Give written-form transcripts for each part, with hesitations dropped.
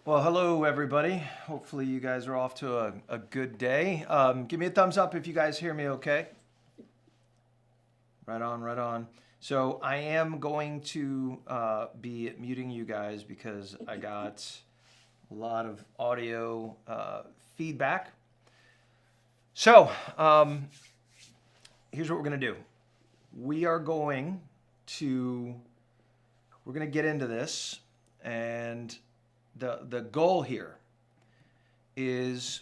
Well, hello everybody. Hopefully you guys are off to a good day. Give me a thumbs up if you guys hear me okay. Right on, right on. So I am going to be muting you guys because I got a lot of audio feedback. So here's what we're gonna do. We're going to get into this, and the goal here is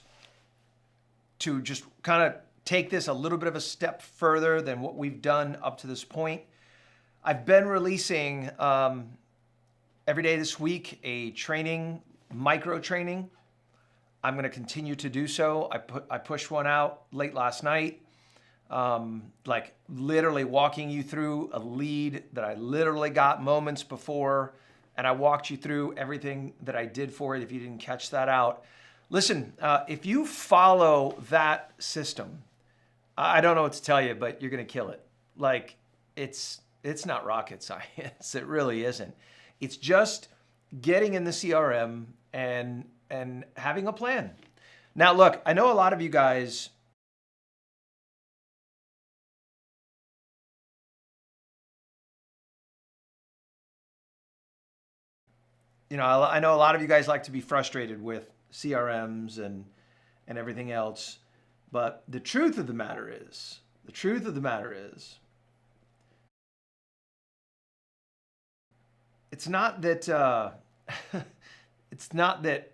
to just kind of take this a little bit of a step further than what we've done up to this point. I've been releasing every day this week a training, micro training. I'm going to continue to do so. I pushed one out late last night, like literally walking you through a lead that I literally got moments before, and I walked you through everything that I did for it if you didn't catch that out. Listen, if you follow that system, I don't know what to tell you, but you're going to kill it. Like, it's not rocket science. It really isn't. It's just getting in the CRM and having a plan. Now, look, I know a lot of you guys, I know a lot of you guys like to be frustrated with CRMs and everything else, but the truth of the matter is, it's not that it's not that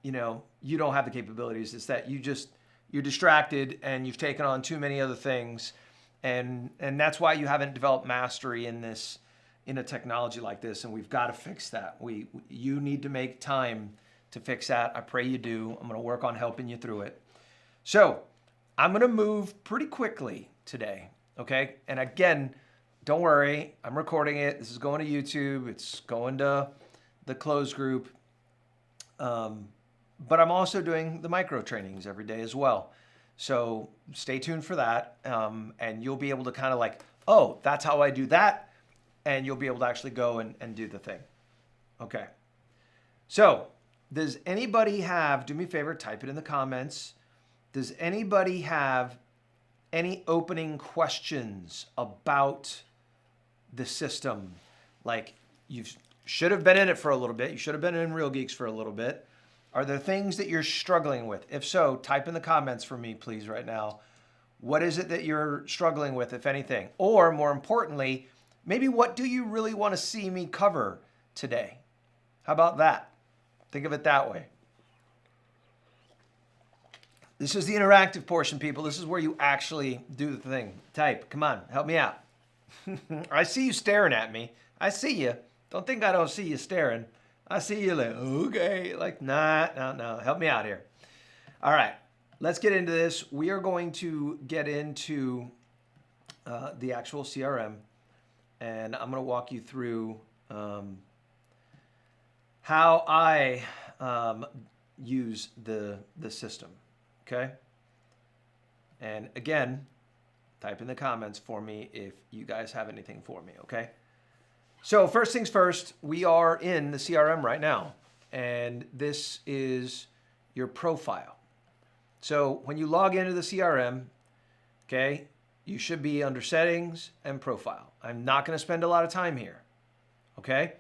you don't have the capabilities. It's that you're distracted and you've taken on too many other things, and that's why you haven't developed mastery in a technology like this. And we've got to fix that. You need to make time to fix that. I pray you do. I'm going to work on helping you through it. So I'm going to move pretty quickly today. Okay. And again, don't worry. I'm recording it. This is going to YouTube. It's going to the closed group. But I'm also doing the micro trainings every day as well. So stay tuned for that. And you'll be able to kind of like, oh, that's how I do that. And you'll be able to actually go and do the thing. Okay. So does anybody have, do me a favor, type it in the comments. Does anybody have any opening questions about the system? Like, you should have been in it for a little bit. You should have been in Real Geeks for a little bit. Are there things that you're struggling with? If so, type in the comments for me, please, right now. What is it that you're struggling with, if anything? Or more importantly, maybe what do you really want to see me cover today? How about that? Think of it that way. This is the interactive portion, people. This is where you actually do the thing. Type. Come on, help me out. I see you staring at me. I see you. Don't think I don't see you staring. I see you like, okay. Like, no. Help me out here. All right, let's get into this. We are going to get into the actual CRM. And I'm going to walk you through how I use the system, okay? And again, type in the comments for me if you guys have anything for me, okay? So first things first, we are in the CRM right now, and this is your profile. So when you log into the CRM, okay, you should be under settings and profile. I'm not going to spend a lot of time here, okay?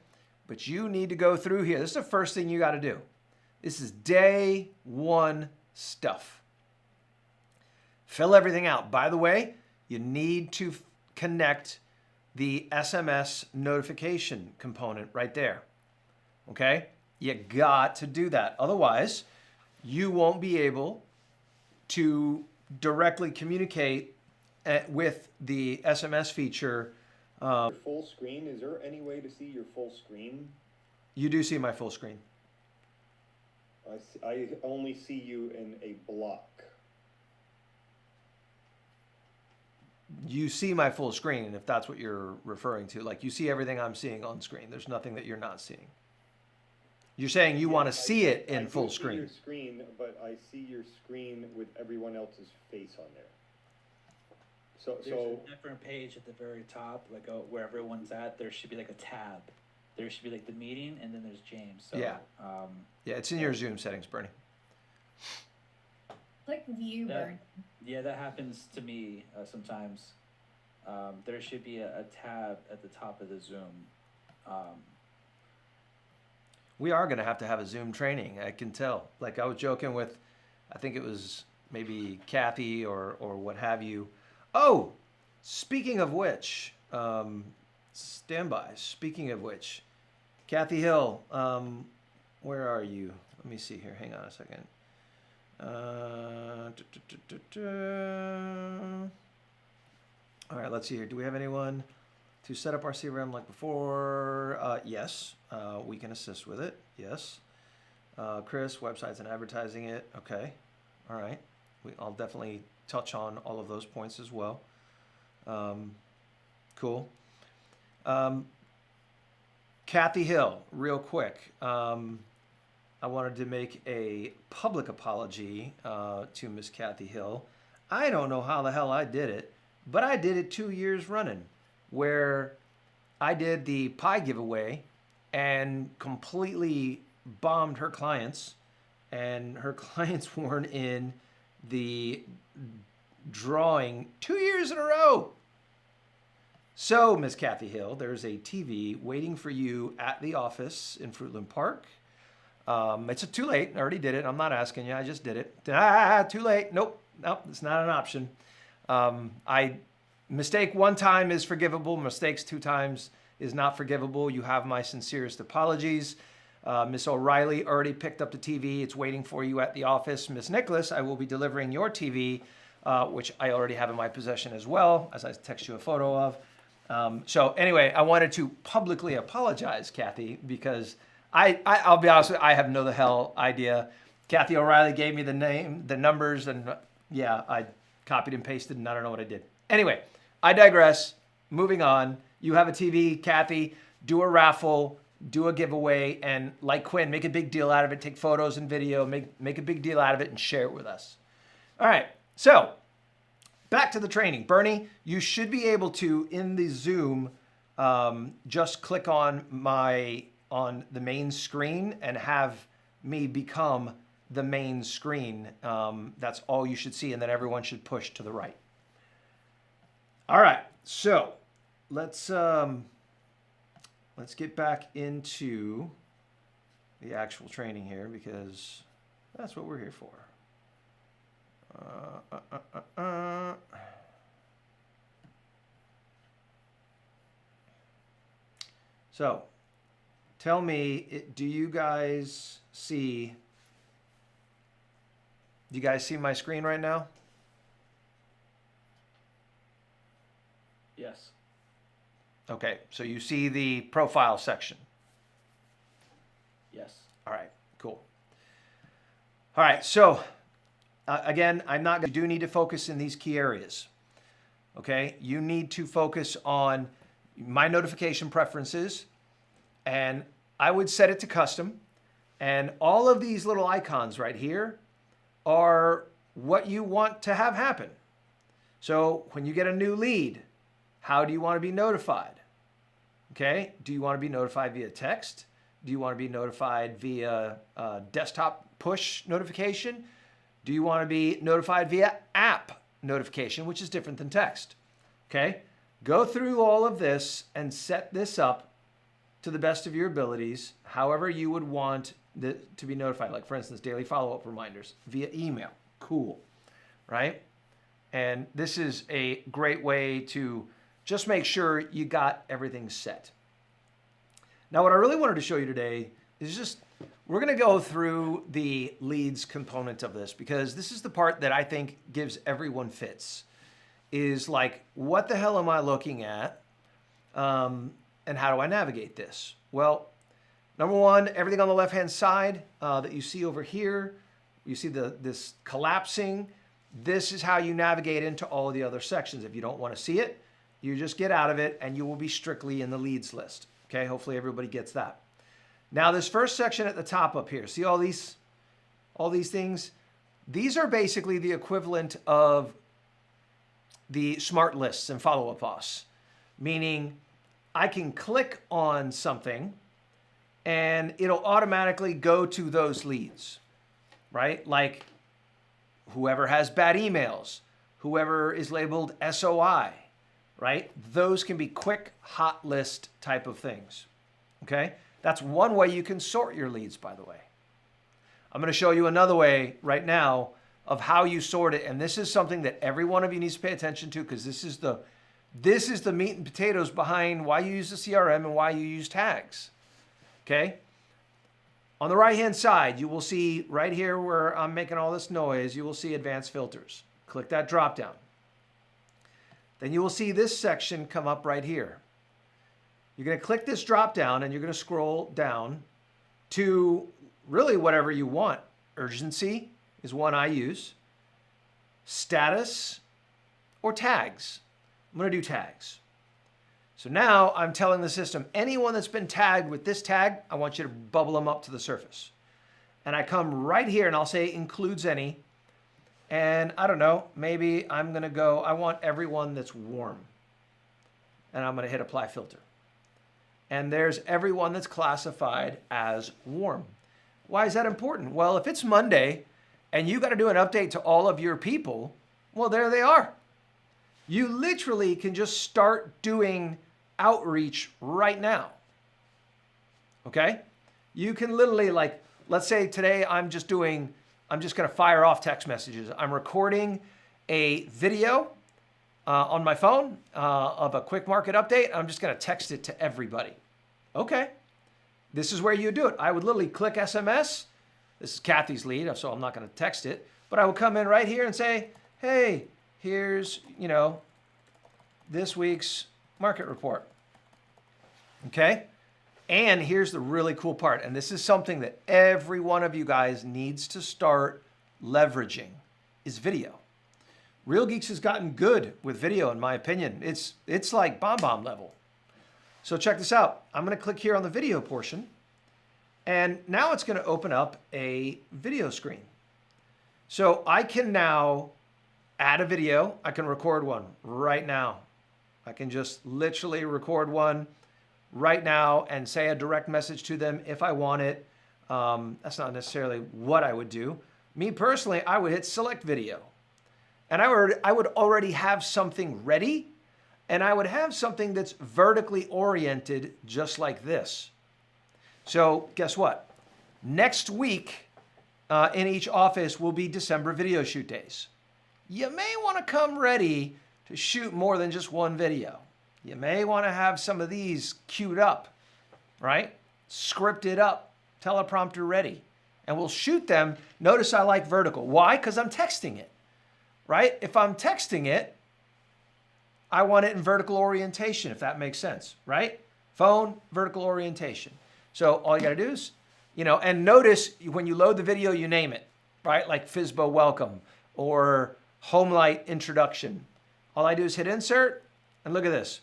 But you need to go through here. This is the first thing you got to do. This is day one stuff. Fill everything out. By the way, you need to connect the SMS notification component right there, okay? You got to do that. Otherwise, you won't be able to directly communicate with the SMS feature. Your full screen, is there any way to see your full screen? You do see my full screen. I only see you in a block. You see my full screen, if that's what you're referring to. Like, you see everything I'm seeing on screen. There's nothing that you're not seeing. You're saying you want to see it in full screen. I see your screen, but I see your screen with everyone else's face on there. There's a different page at the very top, like where everyone's at. There should be like a tab. there should be like the meeting, and then there's James. So, Yeah. Yeah, it's in your Zoom settings, Bernie. Click view, That- Burn. Yeah, that happens to me sometimes. There should be a tab at the top of the Zoom. We are going to have a Zoom training. I can tell. Like I was joking with, I think it was maybe Kathy or what have you. Oh, speaking of which, stand by. Speaking of which, Kathy Hill, where are you? Let me see here. Hang on a second. All right, let's see here. Do we have anyone to set up our CRM like before? Yes, we can assist with it. Yes. Chris, websites and advertising it. Okay. All right. I'll definitely touch on all of those points as well. Cool. Kathy Hill, real quick. I wanted to make a public apology to Miss Kathy Hill. I don't know how the hell I did it, but I did it 2 years running, where I did the pie giveaway and completely bombed her clients, and her clients weren't in the drawing 2 years in a row. So, Miss Kathy Hill, there's a TV waiting for you at the office in Fruitland Park. It's too late. I already did it. I'm not asking you. I just did it. Too late. Nope. It's not an option. Mistake one time is forgivable. Mistakes 2 times is not forgivable. You have my sincerest apologies. Miss O'Reilly already picked up the TV. It's waiting for you at the office. Miss Nicholas, I will be delivering your TV, which I already have in my possession as well, as I text you a photo of. So anyway, I wanted to publicly apologize, Kathy, because I'll be honest with you, I have no the hell idea. Kathy O'Reilly gave me the name, the numbers, and yeah, I copied and pasted, and I don't know what I did. Anyway, I digress. Moving on. You have a TV, Kathy. Do a raffle, do a giveaway, and like Quinn, make a big deal out of it. Take photos and video, make a big deal out of it, and share it with us. All right, so back to the training. Bernie, you should be able to, in the Zoom, just click on the main screen and have me become the main screen. That's all you should see, and then everyone should push to the right. All right, so let's get back into the actual training here, because that's what we're here for. So, tell me, do you guys see my screen right now? Yes. Okay, so you see the profile section. Yes. All right, cool. All right, so again, you do need to focus in these key areas. Okay, you need to focus on my notification preferences, and I would set it to custom. And all of these little icons right here are what you want to have happen. So when you get a new lead, how do you want to be notified? Okay, do you want to be notified via text? Do you want to be notified via desktop push notification? Do you want to be notified via app notification, which is different than text? Okay, go through all of this and set this up to the best of your abilities, however you would want to be notified. Like for instance, daily follow-up reminders via email. Cool, right? And this is a great way to just make sure you got everything set. Now, what I really wanted to show you today is we're going to go through the leads component of this, because this is the part that I think gives everyone fits. Is like, what the hell am I looking at? And how do I navigate this? Well, number one, everything on the left-hand side that you see over here, you see this collapsing. This is how you navigate into all of the other sections. If you don't want to see it, you just get out of it and you will be strictly in the leads list. Okay, hopefully everybody gets that. Now this first section at the top up here, see all these things? These are basically the equivalent of the smart lists and follow-up boss, meaning I can click on something and it'll automatically go to those leads, right? Like whoever has bad emails, whoever is labeled SOI, right? Those can be quick hot list type of things, okay? That's one way you can sort your leads, by the way. I'm going to show you another way right now of how you sort it, and this is something that every one of you needs to pay attention to, because this is the meat and potatoes behind why you use the CRM and why you use tags, okay? On the right-hand side, you will see right here where I'm making all this noise, you will see advanced filters. Click that drop down. Then you will see this section come up right here. You're going to click this drop down and you're going to scroll down to really whatever you want. Urgency is one I use. Status or tags. I'm going to do tags. So now I'm telling the system, anyone that's been tagged with this tag, I want you to bubble them up to the surface. And I come right here and I'll say includes any. And I don't know, maybe I'm going to go, I want everyone that's warm. And I'm going to hit apply filter. And there's everyone that's classified as warm. Why is that important? Well, if it's Monday and you got to do an update to all of your people, well, there they are. You literally can just start doing outreach right now. Okay? You can literally, like, let's say today I'm just going to fire off text messages. I'm recording a video on my phone of a quick market update. I'm just going to text it to everybody. Okay. This is where you do it. I would literally click SMS. This is Kathy's lead, so I'm not going to text it. But I will come in right here and say, hey, here's, this week's market report. Okay? And here's the really cool part, and this is something that every one of you guys needs to start leveraging, is video. Real Geeks has gotten good with video, in my opinion. It's like bomb level. So check this out. I'm going to click here on the video portion, and now it's going to open up a video screen. So I can now add a video. I can record one right now. I can just literally record one right now and say a direct message to them if I want it. That's not necessarily what I would do. Me personally, I would hit select video. And I would already have something ready, and I would have something that's vertically oriented just like this. So guess what? Next week in each office will be December video shoot days. You may want to come ready to shoot more than just one video. You may want to have some of these queued up, right? Scripted up, teleprompter ready. And we'll shoot them. Notice I like vertical. Why? Because I'm texting it, right? If I'm texting it, I want it in vertical orientation, if that makes sense, right? Phone, vertical orientation. So all you got to do is, and notice when you load the video, you name it, right? Like FISBO welcome or home light introduction. All I do is hit insert, and look at this.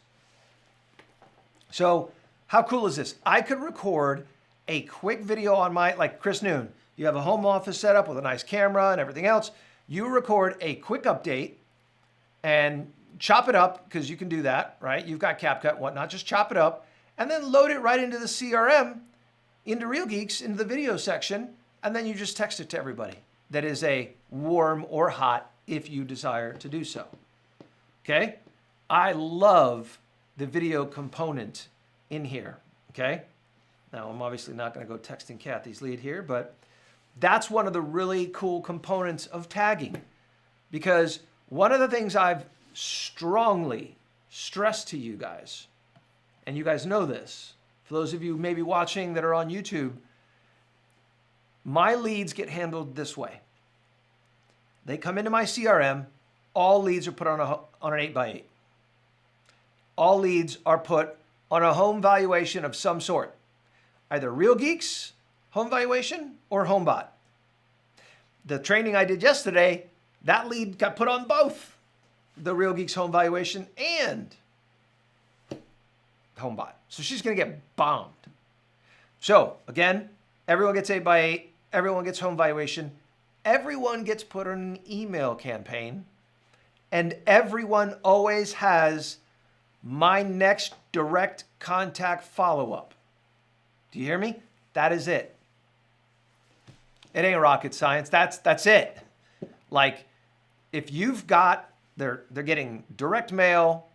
So how cool is this? I could record a quick video on like Chris Noon. You have a home office set up with a nice camera and everything else. You record a quick update and chop it up, because you can do that, right? You've got CapCut and whatnot. Just chop it up and then load it right into the CRM, into Real Geeks, into the video section, and then you just text it to everybody that is a warm or hot if you desire to do so. Okay? I love the video component in here, okay? Now, I'm obviously not going to go texting Kathy's lead here, but that's one of the really cool components of tagging, because one of the things I've strongly stressed to you guys, and you guys know this, for those of you maybe watching that are on YouTube, my leads get handled this way. They come into my CRM, all leads are put on an 8x8. All leads are put on a home valuation of some sort. Either Real Geeks home valuation or HomeBot. The training I did yesterday, that lead got put on both the Real Geeks home valuation and HomeBot. So she's going to get bombed. So again, everyone gets 8x8. Everyone gets home valuation. Everyone gets put on an email campaign. And everyone always has my next direct contact follow-up. Do you hear me? That is it. It ain't rocket science. That's it. Like, if you've got, they're getting direct mail,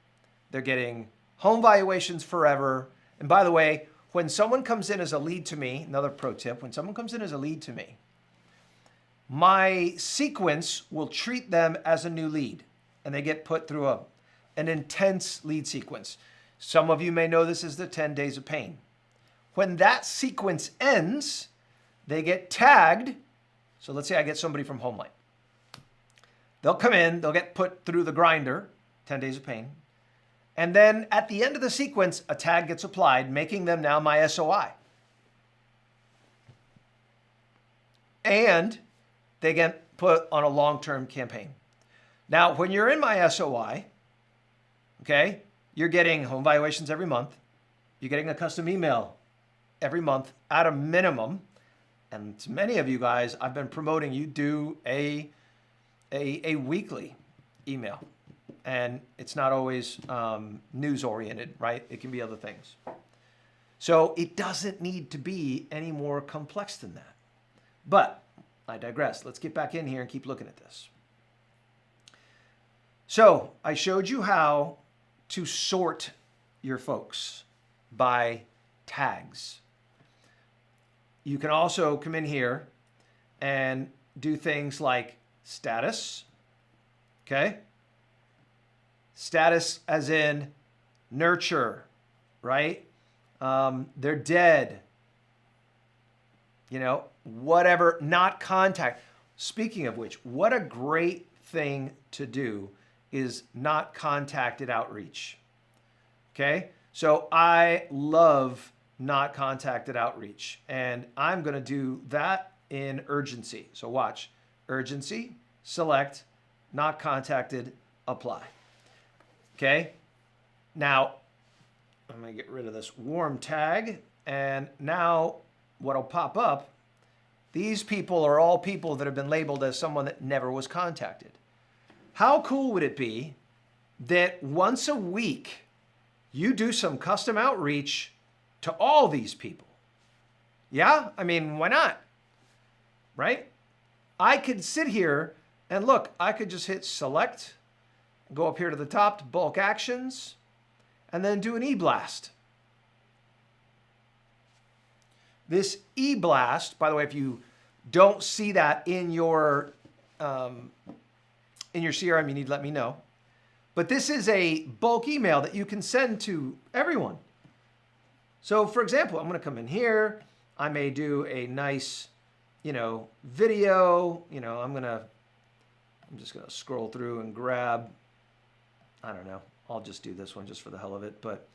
they're getting home valuations forever. And by the way, when someone comes in as a lead to me, another pro tip, when someone comes in as a lead to me, my sequence will treat them as a new lead, and they get put through an intense lead sequence. Some of you may know this as the 10 days of pain. When that sequence ends, they get tagged. So let's say I get somebody from Homelight. They'll come in, they'll get put through the grinder, 10 days of pain. And then at the end of the sequence, a tag gets applied, making them now my SOI. And they get put on a long-term campaign. Now, when you're in my SOI, okay, you're getting home valuations every month. You're getting a custom email every month at a minimum. And to many of you guys, I've been promoting you do a weekly email. And it's not always news-oriented, right? It can be other things. So it doesn't need to be any more complex than that. But I digress. Let's get back in here and keep looking at this. So I showed you how to sort your folks by tags. You can also come in here and do things like status, okay? Status as in nurture, right? They're dead, you know, whatever, not contact. Speaking of which, what a great thing to do is not contacted outreach, okay? So I love not contacted outreach, and I'm going to do that in urgency. So watch, urgency, select, not contacted, apply. Okay, now I'm going to get rid of this warm tag, and now what'll pop up, these people are all people that have been labeled as someone that never was contacted. How cool would it be that once a week you do some custom outreach to all these people? Yeah, I mean, why not? Right? I could sit here and look, I could just hit select, go up here to the top to bulk actions, and then do an e-blast. This e-blast, by the way, if you don't see that in your CRM, you need to let me know. But this is a bulk email that you can send to everyone. So for example, I'm going to come in here. I may do a nice, video. I'm just going to scroll through and grab, I don't know. I'll just do this one just for the hell of it. But,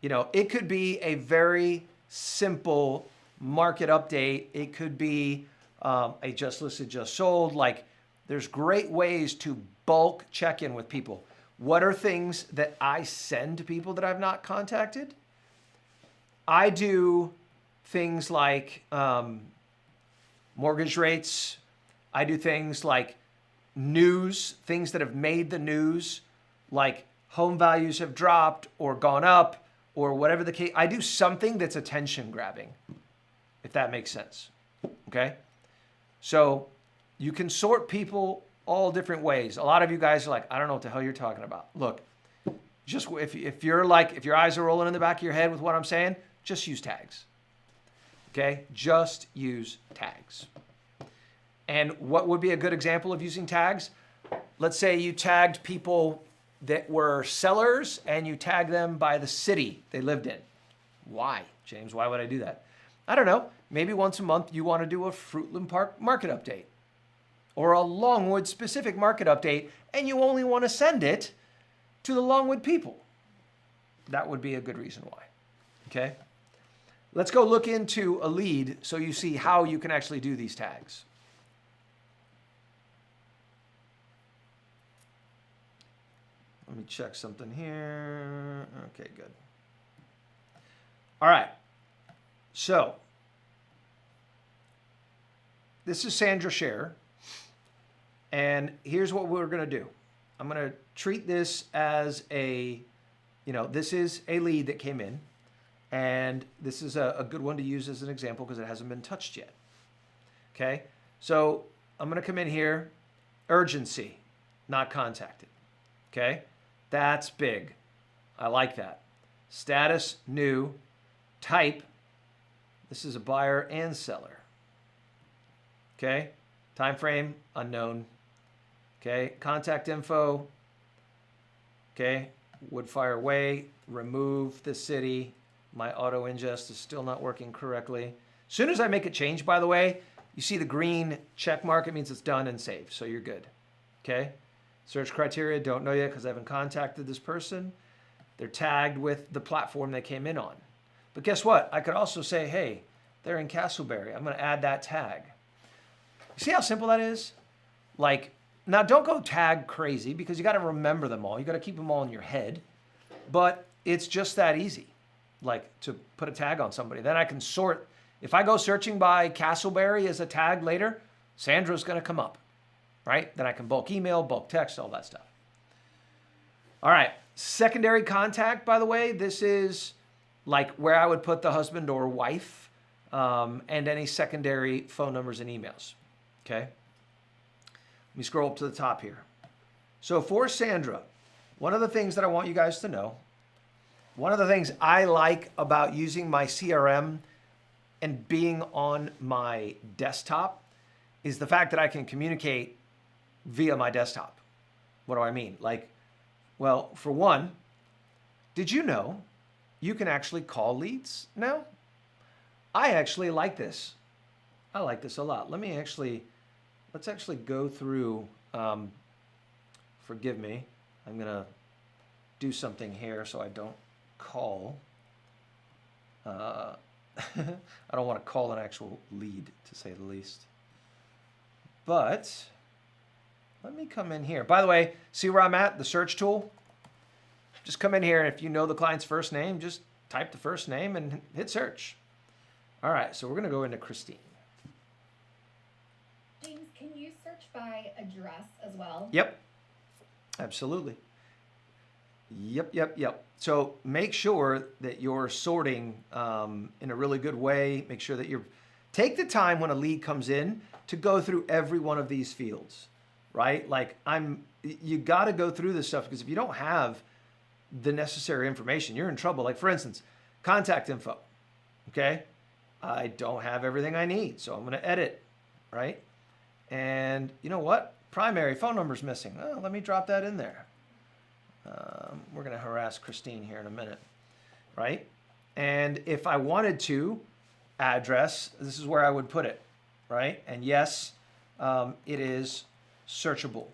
it could be a very simple market update. It could be a just listed, just sold. Like, there's great ways to bulk check in with people. What are things that I send to people that I've not contacted? I do things like mortgage rates. I do things like news, things that have made the news, like home values have dropped or gone up or whatever the case. I do something that's attention grabbing, if that makes sense. Okay? So you can sort people all different ways. A lot of you guys are like, I don't know what the hell you're talking about. Look, just if your eyes are rolling in the back of your head with what I'm saying, just use tags. Okay? Just use tags. And what would be a good example of using tags? Let's say you tagged people that were sellers and you tag them by the city they lived in. Why, James? Why would I do that? I don't know. Maybe once a month you want to do a Fruitland Park market update or a Longwood specific market update, and you only want to send it to the Longwood people. That would be a good reason why. Okay? Let's go look into a lead so you see how you can actually do these tags. Let me check something here. Okay, good. All right. So, this is Sandra Scher. And here's what we're going to do. I'm going to treat this as this is a lead that came in. And this is a good one to use as an example because it hasn't been touched yet. Okay, so I'm going to come in here, urgency, not contacted. Okay, that's big. I like that. Status, new. Type, this is a buyer and seller. Okay, time frame, unknown. Okay, contact info. Okay, Woodfire Way, remove the city. My auto ingest is still not working correctly. As soon as I make a change, by the way, you see the green check mark, it means it's done and saved, so you're good. Okay, search criteria, don't know yet because I haven't contacted this person. They're tagged with the platform they came in on. But guess what? I could also say, hey, they're in Castleberry. I'm going to add that tag. You see how simple that is? Like, now don't go tag crazy because you got to remember them all. You got to keep them all in your head. But it's just that easy, like to put a tag on somebody. Then I can sort. If I go searching by Castleberry as a tag later, Sandra's going to come up, right? Then I can bulk email, bulk text, all that stuff. All right. Secondary contact, by the way, this is like where I would put the husband or wife and any secondary phone numbers and emails. Okay. Let me scroll up to the top here. So for Sandra, one of the things that I want you guys to know, one of the things I like about using my CRM and being on my desktop is the fact that I can communicate via my desktop. What do I mean? Like, well, for one, did you know you can actually call leads now? I actually like this. I like this a lot. Let's actually go through, forgive me, I'm gonna do something here so I don't call. I don't want to call an actual lead, to say the least. But let me come in here. By the way, see where I'm at, the search tool? Just come in here, and if you know the client's first name, just type the first name and hit search. All right, so we're going to go into Christine. James, can you search by address as well? Yep, absolutely. Yep. So make sure that you're sorting in a really good way. Make sure that take the time when a lead comes in to go through every one of these fields, right? Like you got to go through this stuff because if you don't have the necessary information, you're in trouble. Like for instance, contact info, okay? I don't have everything I need, so I'm going to edit, right? And you know what? Primary phone number's missing. Oh, let me drop that in there. We're going to harass Christine here in a minute, right? And if I wanted to, address, this is where I would put it, right? And yes, it is searchable.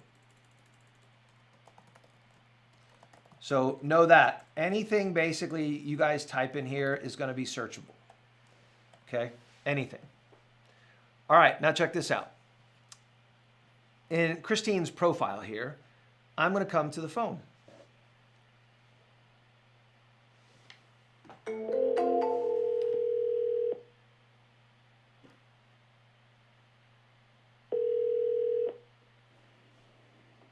So know that anything basically you guys type in here is going to be searchable. Okay, anything. All right, now check this out. In Christine's profile here, I'm going to come to the phone.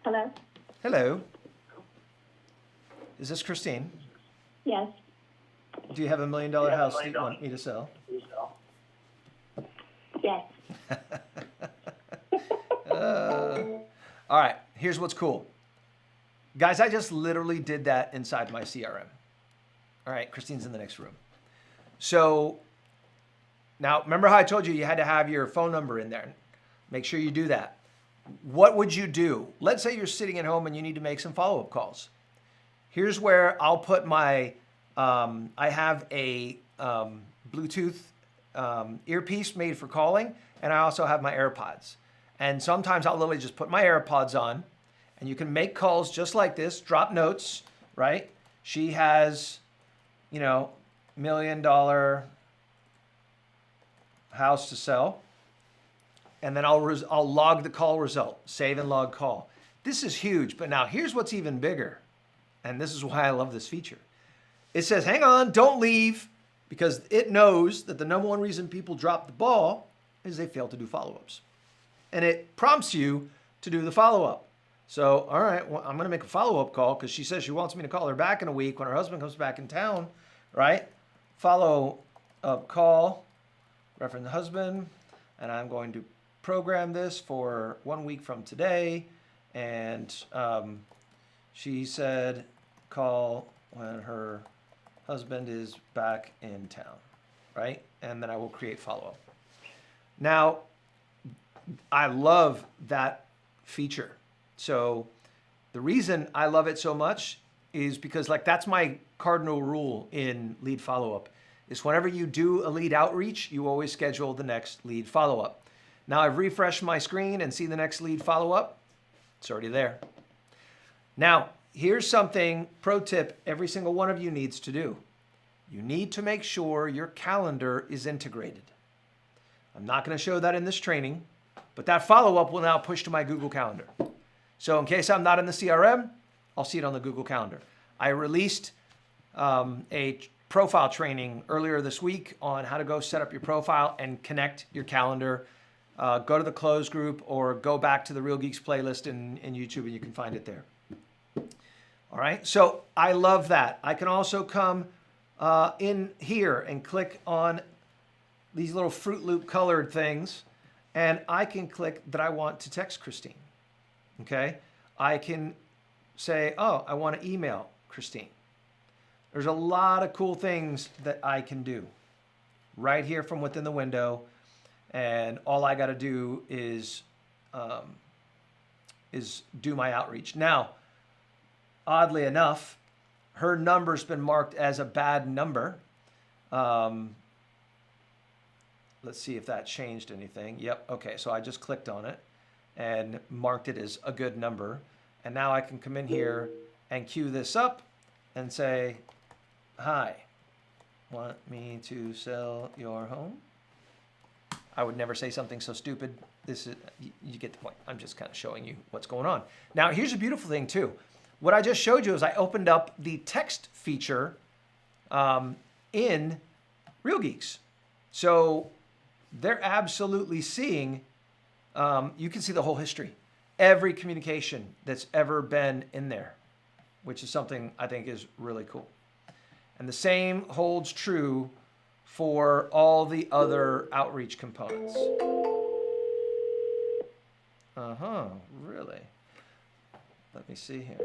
Hello? Hello. Is this Christine? Yes. Do you have $1 million house that you want me to sell? Yes. All right, here's what's cool. Guys, I just literally did that inside my CRM. All right, Christine's in the next room. So now, remember how I told you you had to have your phone number in there? Make sure you do that. What would you do? Let's say you're sitting at home and you need to make some follow-up calls. Here's where I'll put my, I have a Bluetooth earpiece made for calling, and I also have my AirPods. And sometimes I'll literally just put my AirPods on, and you can make calls just like this, drop notes, right? She has, $1 million house to sell. And then I'll log the call result, save and log call. This is huge, but now here's what's even bigger. And this is why I love this feature. It says, hang on, don't leave, because it knows that the number one reason people drop the ball is they fail to do follow-ups. And it prompts you to do the follow-up. So, all right, well, I'm going to make a follow-up call because she says she wants me to call her back in a week when her husband comes back in town, right? follow-up call, reference husband, and I'm going to program this for 1 week from today. And she said, call when her husband is back in town, right? And then I will create follow-up. Now, I love that feature. So the reason I love it so much is because like that's my cardinal rule in lead follow-up is whenever you do a lead outreach, you always schedule the next lead follow-up. Now I've refreshed my screen and see the next lead follow-up. It's already there. Now, here's something, pro tip, every single one of you needs to do. You need to make sure your calendar is integrated. I'm not going to show that in this training, but that follow-up will now push to my Google Calendar. So in case I'm not in the CRM, I'll see it on the Google Calendar. I released a profile training earlier this week on how to go set up your profile and connect your calendar. Go to the closed group or go back to the Real Geeks playlist in YouTube and you can find it there. All right, so I love that. I can also come in here and click on these little Fruit Loop colored things, and I can click that I want to text Christine. Okay, I can say, oh, I want to email Christine. There's a lot of cool things that I can do right here from within the window, and all I got to do is do my outreach. Now, oddly enough, her number's been marked as a bad number. Let's see if that changed anything. Yep, okay, so I just clicked on it and marked it as a good number. And now I can come in here and queue this up and say, hi, want me to sell your home? I would never say something so stupid. This is, you get the point. I'm just kind of showing you what's going on. Now, here's a beautiful thing too. What I just showed you is I opened up the text feature in Real Geeks. So they're absolutely seeing, you can see the whole history, every communication that's ever been in there, which is something I think is really cool. And the same holds true for all the other outreach components. Really? Let me see here.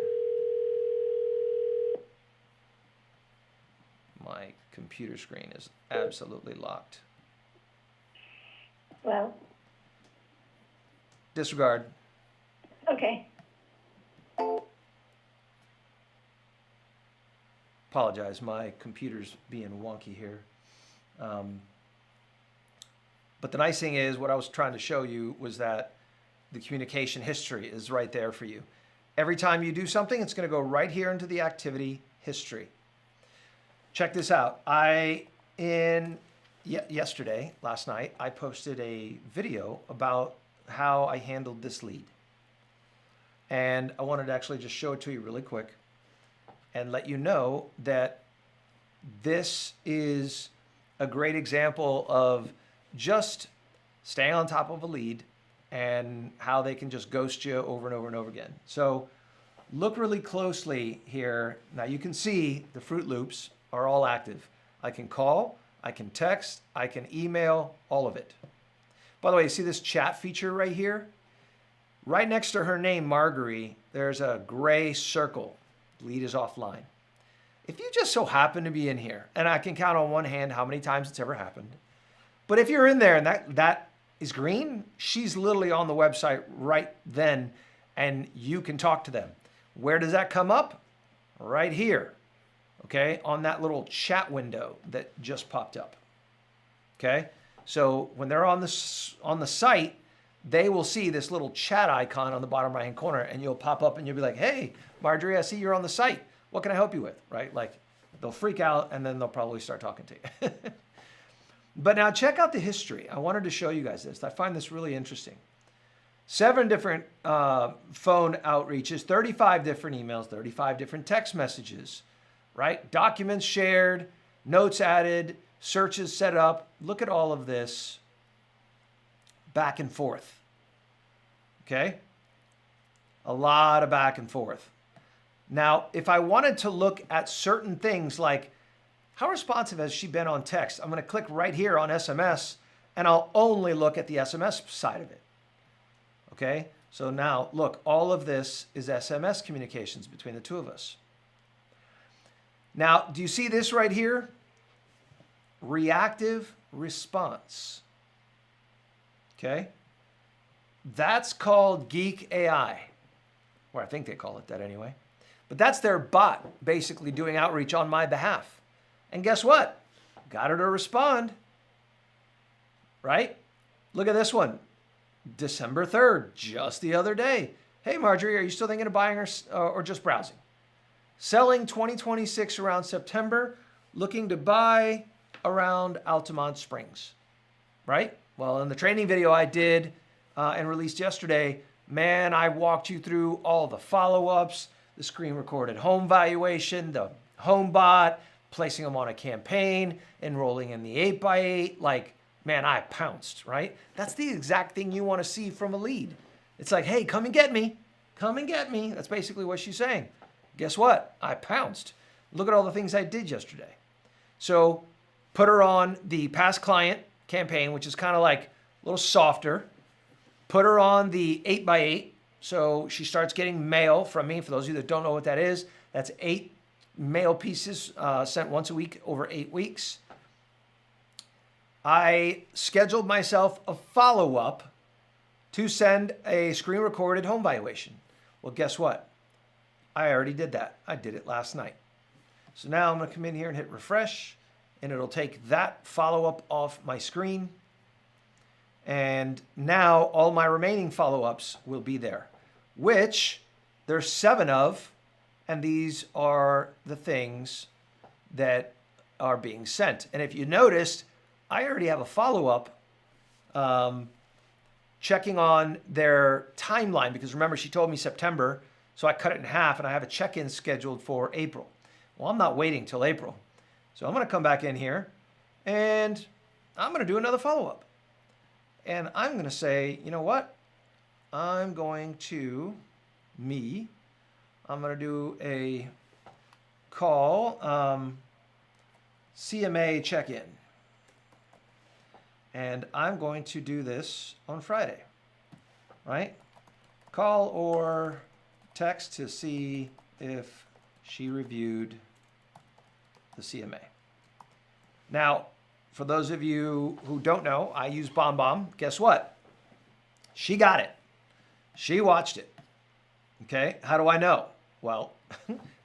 My computer screen is absolutely locked. Well, Disregard. okay. Apologize, my computer's being wonky here. But the nice thing is, what I was trying to show you was that the communication history is right there for you. Every time you do something, it's going to go right here into the activity history. Check this out. Yesterday, last night, I posted a video about how I handled this lead. And I wanted to actually just show it to you really quick and let you know that this is a great example of just staying on top of a lead and how they can just ghost you over and over and over again. So look really closely here. Now you can see the Fruit Loops are all active. I can call, I can text, I can email, all of it. By the way, you see this chat feature right here? Right next to her name, Marguerite, there's a gray circle. Lead is offline. If you just so happen to be in here, and I can count on one hand how many times it's ever happened, but if you're in there and that is green, she's literally on the website right then, and you can talk to them. Where does that come up? Right here, okay, on that little chat window that just popped up, okay? So when they're on the site, they will see this little chat icon on the bottom right-hand corner, and you'll pop up and you'll be like, hey, Marjorie, I see you're on the site. What can I help you with, right? Like, they'll freak out, and then they'll probably start talking to you. But now check out the history. I wanted to show you guys this. I find this really interesting. 7 different phone outreaches, 35 different emails, 35 different text messages, right? Documents shared, notes added, searches set up. Look at all of this back and forth, okay? A lot of back and forth. Now, if I wanted to look at certain things like how responsive has she been on text? I'm going to click right here on SMS, and I'll only look at the SMS side of it. Okay? So now, look, all of this is SMS communications between the two of us. Now, do you see this right here? Reactive response. Okay? That's called Geek AI. Or I think they call it that anyway. But that's their bot basically doing outreach on my behalf. And guess what? Got her to respond. Right? Look at this one. December 3rd, just the other day. Hey, Marjorie, are you still thinking of buying or just browsing? Selling 2026 around September, looking to buy around Altamont Springs. Right? Well, in the training video I did and released yesterday, man, I walked you through all the follow-ups, the screen recorded home valuation, the home bot, placing them on a campaign, enrolling in the 8x8. Like, man, I pounced, right? That's the exact thing you want to see from a lead. It's like, hey, come and get me. Come and get me. That's basically what she's saying. Guess what? I pounced. Look at all the things I did yesterday. So put her on the past client campaign, which is kind of like a little softer. Put her on the 8x8. So she starts getting mail from me. For those of you that don't know what that is, that's 8 mail pieces sent once a week over 8 weeks. I scheduled myself a follow-up to send a screen recorded home valuation. Well, guess what? I already did that. I did it last night. So now I'm going to come in here and hit refresh, and it'll take that follow-up off my screen. And now all my remaining follow-ups will be there, which there's 7 of, and these are the things that are being sent. And if you noticed, I already have a follow-up checking on their timeline, because remember, she told me September, so I cut it in half, and I have a check-in scheduled for April. Well, I'm not waiting till April. So I'm going to come back in here, and I'm going to do another follow-up. And I'm going to say, you know what? I'm going to do a call CMA check-in. And I'm going to do this on Friday, right? Call or text to see if she reviewed the CMA. Now, for those of you who don't know, I use BombBomb. Guess what? She got it. She watched it. Okay? How do I know? Well,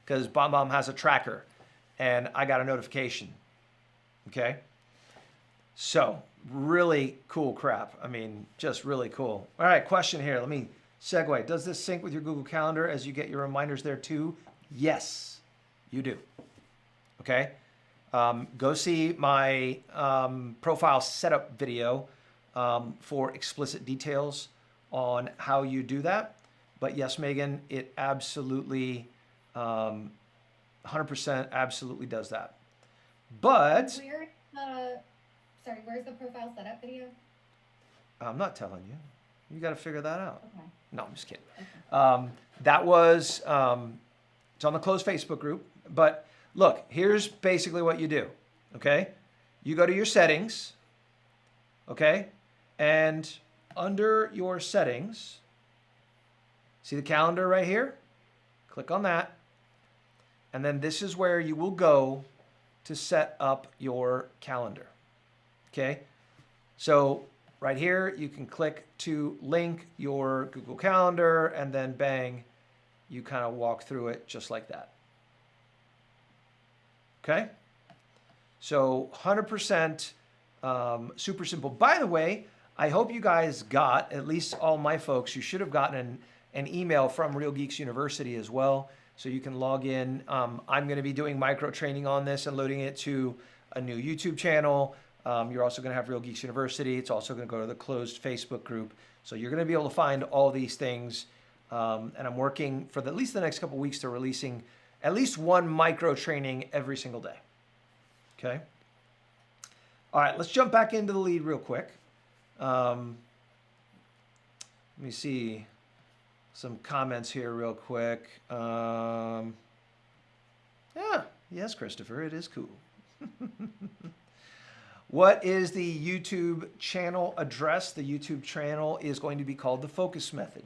because BombBomb has a tracker, and I got a notification. Okay? So, really cool crap. I mean, just really cool. All right, question here. Let me segue. Does this sync with your Google Calendar as you get your reminders there too? Yes, you do. Okay? Go see my profile setup video for explicit details on how you do that. But yes, Megan, it absolutely, 100% absolutely does that. But Where's the profile setup video? I'm not telling you. You got to figure that out. Okay. No, I'm just kidding. Okay. That was, it's on the closed Facebook group. But look, here's basically what you do, okay? You go to your settings, okay? And under your settings, see the calendar right here? Click on that. And then this is where you will go to set up your calendar, okay? So right here, you can click to link your Google Calendar, and then bang, you kind of walk through it just like that. Okay? So 100% super simple. By the way, I hope you guys got, at least all my folks, you should have gotten an email from Real Geeks University as well. So you can log in. I'm going to be doing micro training on this and loading it to a new YouTube channel. You're also going to have Real Geeks University. It's also going to go to the closed Facebook group. So you're going to be able to find all these things. And I'm working for at least the next couple of weeks to releasing at least one micro training every single day. Okay? All right, let's jump back into the lead real quick. Let me see some comments here real quick. Yeah, yes, Christopher, it is cool. What is the YouTube channel address? The YouTube channel is going to be called The Focus Method.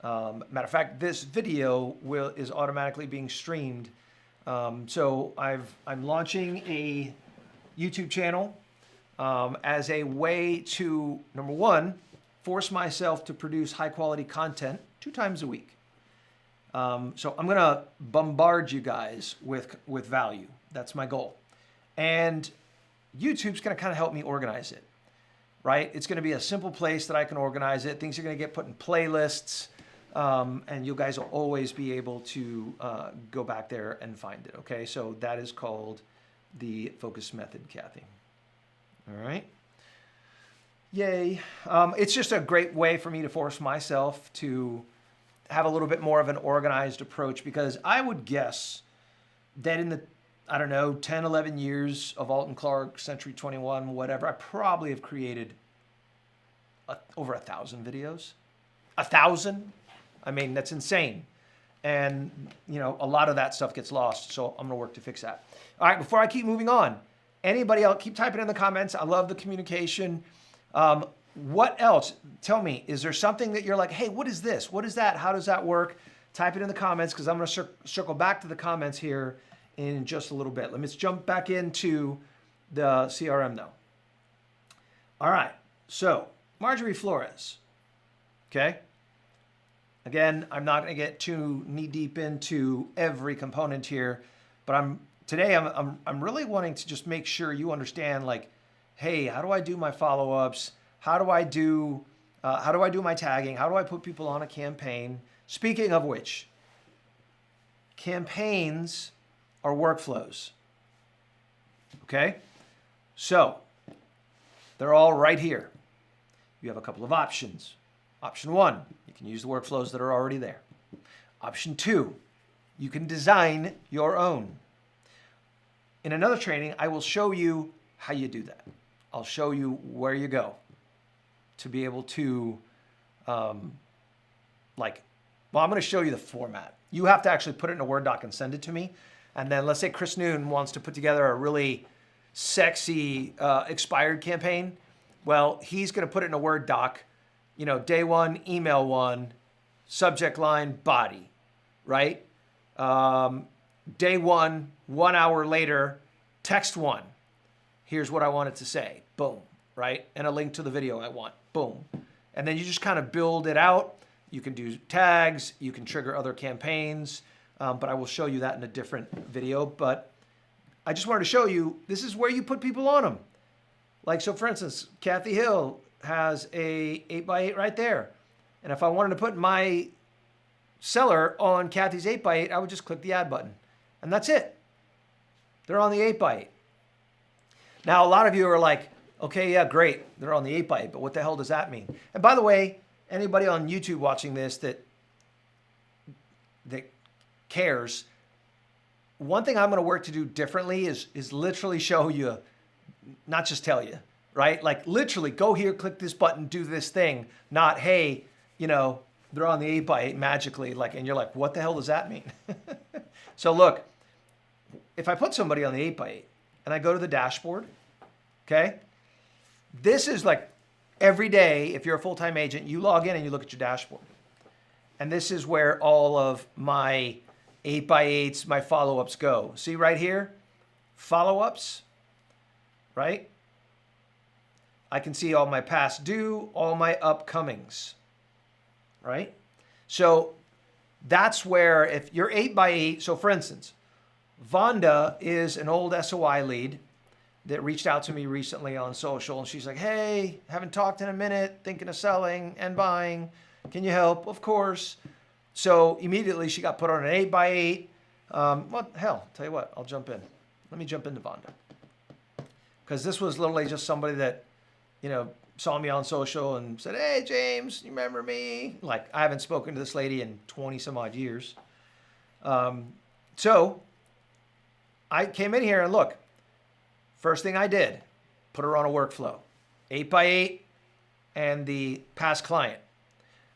Matter of fact, this video is automatically being streamed. So I'm launching a YouTube channel as a way to, number one, force myself to produce high quality content 2 times a week. So I'm going to bombard you guys with value. That's my goal. And YouTube's going to kind of help me organize it, right? It's going to be a simple place that I can organize it. Things are going to get put in playlists, and you guys will always be able to go back there and find it, okay? So that is called the Focus Method, Kathy. All right. Yay. It's just a great way for me to force myself to have a little bit more of an organized approach, because I would guess that in the, I don't know, 10, 11 years of Alton Clark, Century 21, whatever, I probably have created over 1,000 videos. 1,000? I mean, that's insane. And, you know, a lot of that stuff gets lost, so I'm going to work to fix that. All right, before I keep moving on, anybody else, keep typing in the comments. I love the communication. What else? Tell me, is there something that you're like, hey, what is this? What is that? How does that work? Type it in the comments, because I'm going to circle back to the comments here in just a little bit. Let's jump back into the CRM though. All right, so Marjorie Flores, okay? Again, I'm not going to get too knee deep into every component here, but today I'm really wanting to just make sure you understand, like, hey, how do I do my follow-ups? How do I do my tagging? How do I put people on a campaign? Speaking of which, campaigns are workflows. Okay? So, they're all right here. You have a couple of options. Option 1, you can use the workflows that are already there. Option 2, you can design your own. In another training, I will show you how you do that. I'll show you where you go to be able to, I'm going to show you the format. You have to actually put it in a Word doc and send it to me. And then let's say Chris Noon wants to put together a really sexy expired campaign. Well, he's going to put it in a Word doc, you know, day 1, email 1, subject line, body, right? Day 1, 1 hour later, text 1. Here's what I want it to say. Boom, right? And a link to the video I want. Boom. And then you just kind of build it out. You can do tags. You can trigger other campaigns. But I will show you that in a different video. But I just wanted to show you, this is where you put people on them. Like, so for instance, Kathy Hill has a 8x8 right there. And if I wanted to put my seller on Kathy's 8x8, I would just click the add button. And that's it. They're on the 8x8. Now, a lot of you are like, okay, yeah, great. They're on the 8x8, but what the hell does that mean? And by the way, anybody on YouTube watching this that cares, one thing I'm going to work to do differently is literally show you, not just tell you, right? Like literally go here, click this button, do this thing, not, hey, you know, they're on the 8x8 magically, like, and you're like, what the hell does that mean? So look, if I put somebody on the 8x8 and I go to the dashboard, okay, this is like every day, if you're a full-time agent, you log in and you look at your dashboard. And this is where all of my 8x8s, my follow-ups go. See right here, follow-ups, right? I can see all my past due, all my upcomings, right? So that's where if you're 8x8, so for instance, Vonda is an old SOI lead that reached out to me recently on social, and she's like, hey, haven't talked in a minute, thinking of selling and buying. Can you help? Of course. So immediately she got put on an 8x8. Well, hell, tell you what, I'll jump in. Let me jump into Vonda. Because this was literally just somebody that, you know, saw me on social and said, hey, James, you remember me? Like, I haven't spoken to this lady in 20 some odd years. So I came in here and look, first thing I did, put her on a workflow. 8x8 and the past client.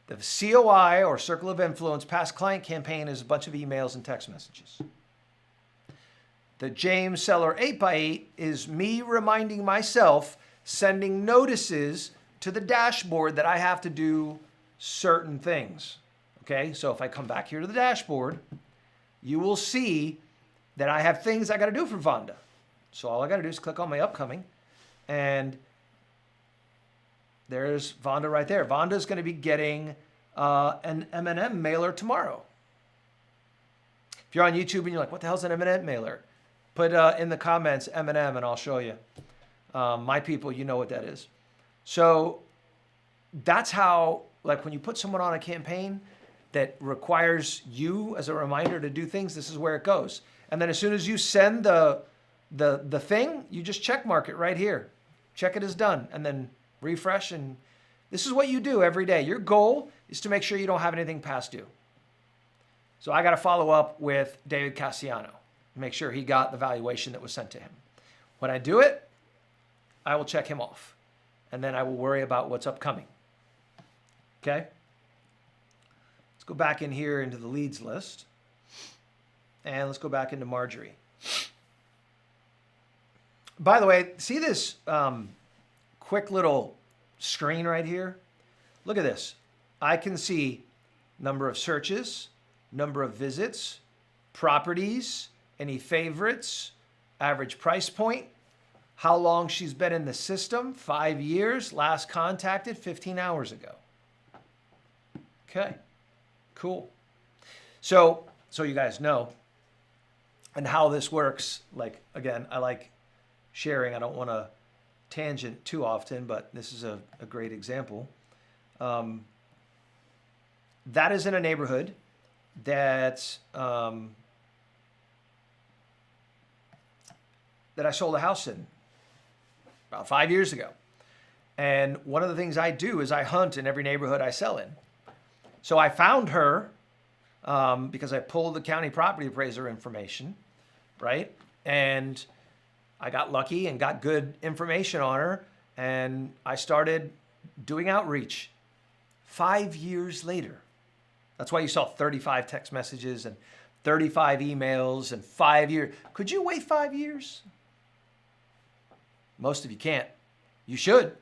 The COI, or Circle of Influence, past client campaign is a bunch of emails and text messages. The James Seller 8x8 is me reminding myself, sending notices to the dashboard that I have to do certain things. Okay, so if I come back here to the dashboard, you will see that I have things I got to do for Vonda. So all I got to do is click on my upcoming, and there's Vonda right there. Vonda is going to be getting an M&M mailer tomorrow. If you're on YouTube and you're like, what the hell's an M&M mailer? Put in the comments M&M and I'll show you. My people, you know what that is. So that's how, like when you put someone on a campaign that requires you as a reminder to do things, this is where it goes. And then as soon as you send the thing, you just check mark it right here. Check it as done and then refresh. And this is what you do every day. Your goal is to make sure you don't have anything past due. So I got to follow up with David Cassiano, make sure he got the valuation that was sent to him. When I do it, I will check him off, and then I will worry about what's upcoming. Okay? Let's go back in here into the leads list, and let's go back into Marjorie. By the way, see this quick little screen right here? Look at this. I can see number of searches, number of visits, properties, any favorites, average price point, how long she's been in the system, 5 years, last contacted 15 hours ago. Okay, cool. So you guys know, and how this works, like, again, I like sharing. I don't want to tangent too often, but this is a great example. That is in a neighborhood that that I sold a house in about 5 years ago. And one of the things I do is I hunt in every neighborhood I sell in. So I found her because I pulled the county property appraiser information, right? And I got lucky and got good information on her. And I started doing outreach 5 years later. That's why you saw 35 text messages and 35 emails and 5 years. Could you wait 5 years? Most of you can't. You should,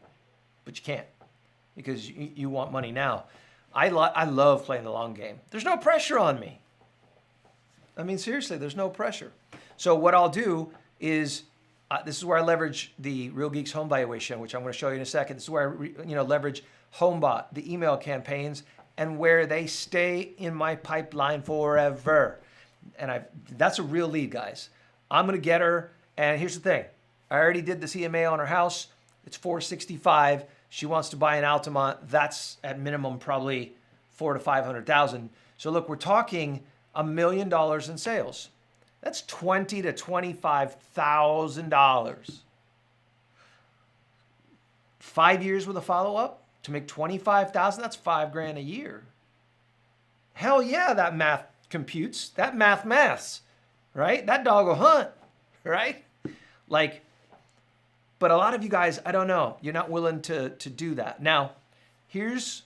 but you can't because you want money now. I love playing the long game. There's no pressure on me. I mean, seriously, there's no pressure. So what I'll do is, this is where I leverage the Real Geeks home valuation, which I'm going to show you in a second. This is where I leverage HomeBot, the email campaigns, and where they stay in my pipeline forever. And that's a real lead, guys. I'm going to get her. And here's the thing. I already did the CMA on her house. It's $465,000. She wants to buy an Altamont. That's at minimum probably $400,000 to $500,000. So look, we're talking $1 million in sales. That's $20,000 to $25,000. 5 years with a follow-up to make $25,000. That's $5,000 a year. Hell yeah, that math computes. That maths, right? That dog will hunt, right? Like, but a lot of you guys, I don't know, you're not willing to do that. Now, here's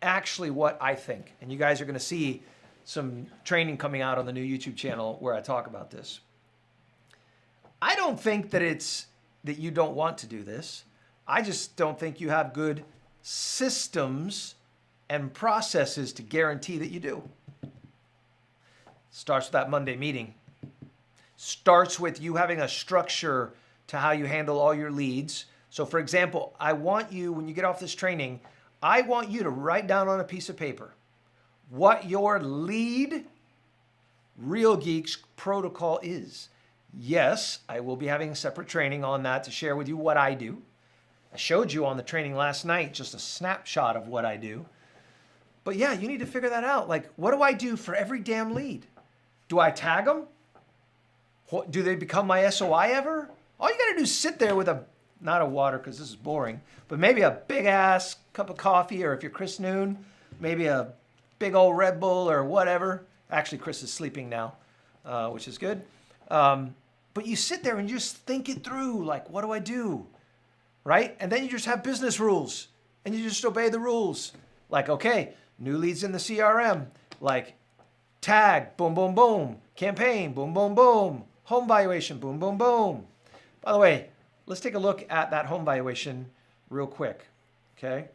actually what I think, and you guys are going to see some training coming out on the new YouTube channel where I talk about this. I don't think that it's that you don't want to do this. I just don't think you have good systems and processes to guarantee that you do. Starts with that Monday meeting. Starts with you having a structure to how you handle all your leads. So for example, I want you, when you get off this training, I want you to write down on a piece of paper what your lead Real Geeks protocol is. Yes, I will be having a separate training on that to share with you what I do. I showed you on the training last night just a snapshot of what I do. But yeah, you need to figure that out. Like, what do I do for every damn lead? Do I tag them? Do they become my SOI ever? All you got to do is sit there with not a water because this is boring, but maybe a big ass cup of coffee, or if you're Chris Noon, maybe a big old Red Bull or whatever. Actually, Chris is sleeping now, which is good. But you sit there and you just think it through, like, what do I do? Right? And then you just have business rules and you just obey the rules. Like, okay, new leads in the CRM, like tag, boom, boom, boom, campaign, boom, boom, boom, home valuation, boom, boom, boom. By the way, let's take a look at that home valuation real quick, okay?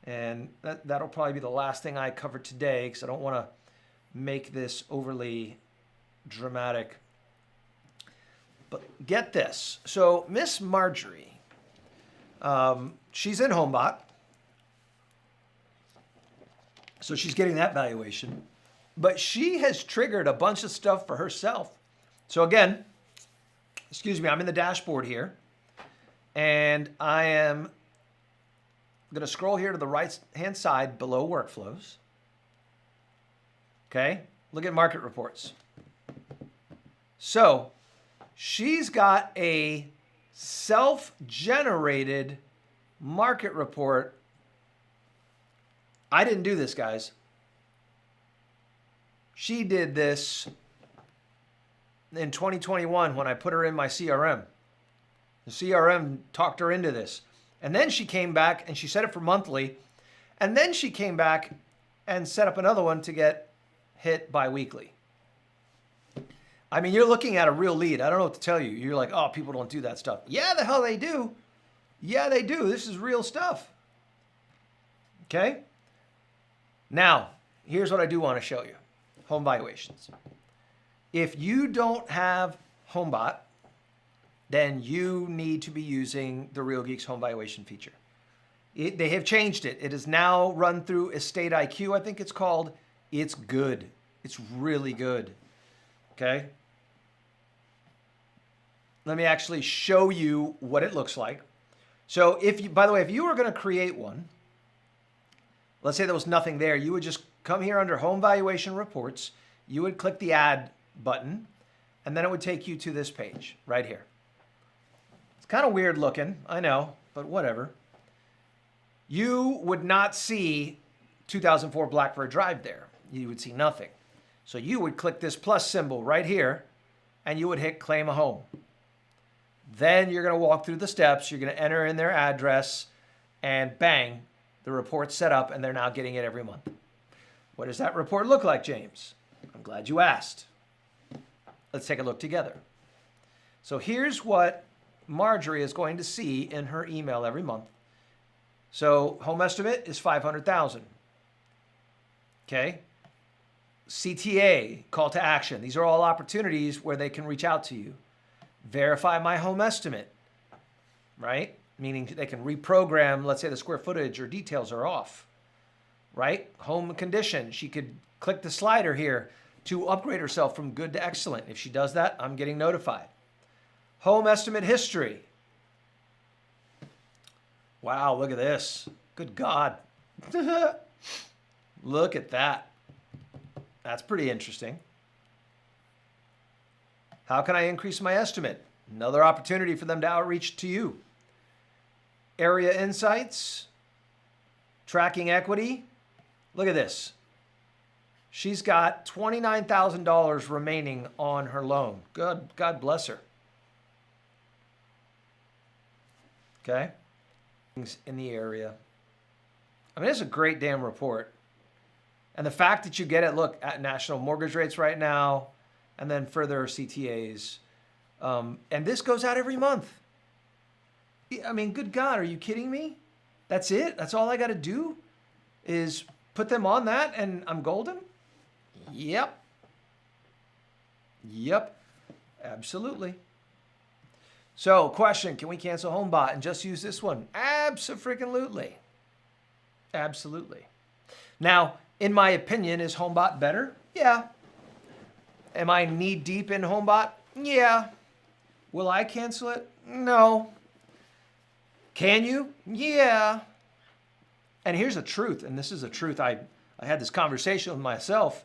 And that'll probably be the last thing I cover today because I don't want to make this overly dramatic. But get this. So Miss Marjorie, she's in HomeBot. So she's getting that valuation. But she has triggered a bunch of stuff for herself. So again, excuse me, I'm in the dashboard here. And I am going to scroll here to the right-hand side below workflows. Okay, look at market reports. So she's got a self-generated market report. I didn't do this, guys. She did this in 2021 when I put her in my CRM. The CRM talked her into this. And then she came back and she set it for monthly. And then she came back and set up another one to get hit bi-weekly. I mean, you're looking at a real lead. I don't know what to tell you. You're like, oh, people don't do that stuff. Yeah, the hell they do. Yeah, they do. This is real stuff. Okay? Now, here's what I do want to show you. Home valuations. If you don't have HomeBot, then you need to be using the Real Geeks home valuation feature. They have changed it. It is now run through Estate IQ, I think it's called. It's good. It's really good. Okay? Let me actually show you what it looks like. So if you, by the way, if you were going to create one, let's say there was nothing there, you would just come here under Home Valuation Reports, you would click the Add button, and then it would take you to this page right here. It's kind of weird looking, I know, but whatever. You would not see 2004 Blackbird Drive there. You would see nothing. So you would click this plus symbol right here, and you would hit Claim a Home. Then you're going to walk through the steps, you're going to enter in their address, and bang, the report's set up, and they're now getting it every month. What does that report look like, James? I'm glad you asked. Let's take a look together. So here's what Marjorie is going to see in her email every month. So home estimate is $500,000. Okay. CTA, call to action. These are all opportunities where they can reach out to you. Verify my home estimate, right? Meaning they can reprogram, let's say the square footage or details are off, right? Home condition, she could click the slider here to upgrade herself from good to excellent. If she does that, I'm getting notified. Home estimate history. Wow, look at this. Good God. Look at that. That's pretty interesting. How can I increase my estimate? Another opportunity for them to outreach to you. Area insights, tracking equity. Look at this. She's got $29,000 remaining on her loan. Good, God bless her. Okay. Things in the area. I mean, it's a great damn report. And the fact that you get it, look, at national mortgage rates right now, and then further CTAs. And this goes out every month. I mean, good God, are you kidding me? That's it? That's all I got to do is put them on that and I'm golden? Yep. Yep. Absolutely. So, question, can we cancel HomeBot and just use this one? Abso-freaking-lutely. Absolutely. Now, in my opinion, is HomeBot better? Yeah. Am I knee-deep in HomeBot? Yeah. Will I cancel it? No. Can you? Yeah. And here's the truth, and this is the truth. I had this conversation with myself.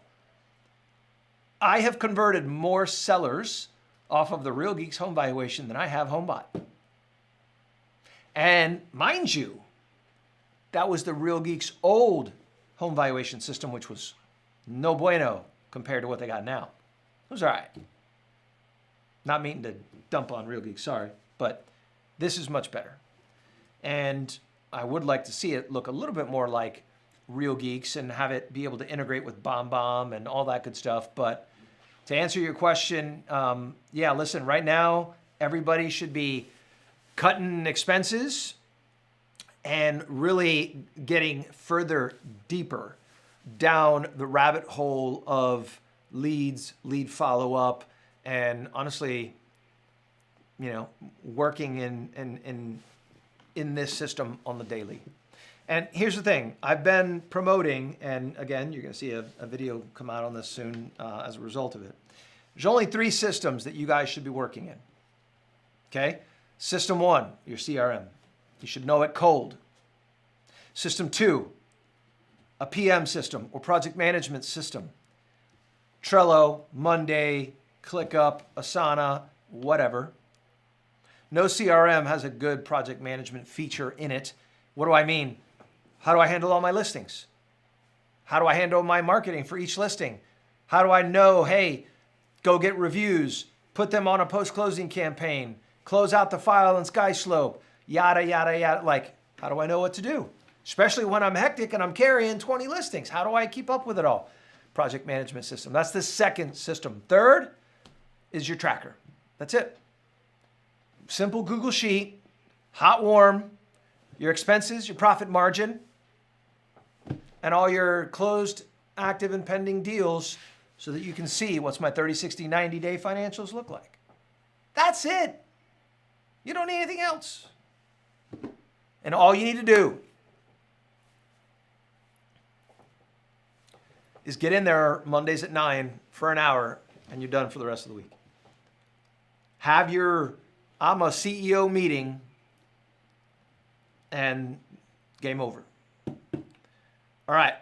I have converted more sellers off of the Real Geeks home valuation than I have HomeBot. And mind you, that was the Real Geeks old home valuation system, which was no bueno compared to what they got now. It was all right. Not meaning to dump on Real Geeks, sorry, but this is much better. And I would like to see it look a little bit more like Real Geeks and have it be able to integrate with BombBomb and all that good stuff. But to answer your question, yeah, listen, right now, everybody should be cutting expenses and really getting further deeper down the rabbit hole of leads, lead follow-up, and honestly, working in this system on the daily. And here's the thing, I've been promoting, and again, you're gonna see a video come out on this soon as a result of it. There's only 3 systems that you guys should be working in, okay? System 1, your CRM. You should know it cold. System 2, a PM system or project management system. Trello, Monday, ClickUp, Asana, whatever. No CRM has a good project management feature in it. What do I mean? How do I handle all my listings? How do I handle my marketing for each listing? How do I know, hey, go get reviews, put them on a post-closing campaign, close out the file in SkySlope, yada, yada, yada. Like, how do I know what to do? Especially when I'm hectic and I'm carrying 20 listings. How do I keep up with it all? Project management system. That's the second system. Third is your tracker. That's it. Simple Google Sheet, hot, warm, your expenses, your profit margin, and all your closed, active, and pending deals so that you can see what's my 30, 60, 90-day financials look like. That's it. You don't need anything else. And all you need to do is get in there Mondays at 9 for an hour, and you're done for the rest of the week. Have your I'm a CEO meeting, and game over. All right,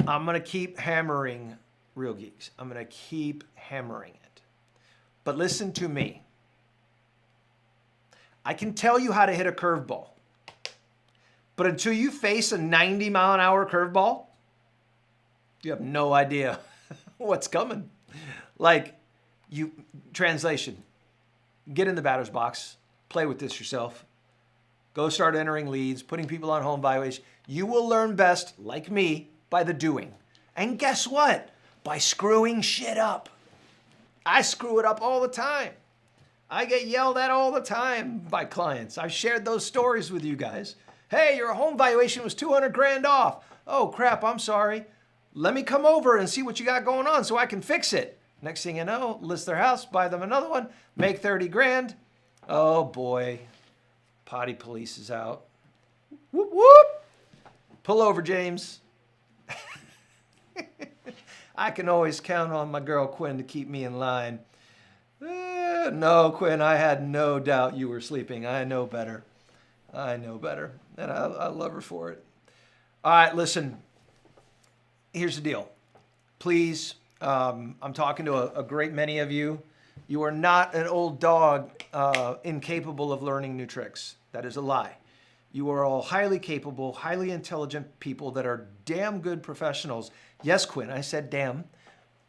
I'm going to keep hammering Real Geeks. I'm going to keep hammering it. But listen to me. I can tell you how to hit a curveball. But until you face a 90-mile-an-hour curveball, you have no idea what's coming. Translation. Get in the batter's box. Play with this yourself. Go start entering leads, putting people on home valuation. You will learn best, like me, by the doing. And guess what? By screwing shit up. I screw it up all the time. I get yelled at all the time by clients. I've shared those stories with you guys. Hey, your home valuation was 200 grand off. Oh crap, I'm sorry. Let me come over and see what you got going on so I can fix it. Next thing you know, list their house, buy them another one, make 30 grand. Oh boy, potty police is out. Whoop, whoop. Pull over, James. I can always count on my girl Quinn to keep me in line. No, Quinn, I had no doubt you were sleeping. I know better. And I love her for it. All right, listen. Here's the deal. Please, I'm talking to a great many of you. You are not an old dog incapable of learning new tricks. That is a lie. You are all highly capable, highly intelligent people that are damn good professionals. Yes, Quinn, I said damn,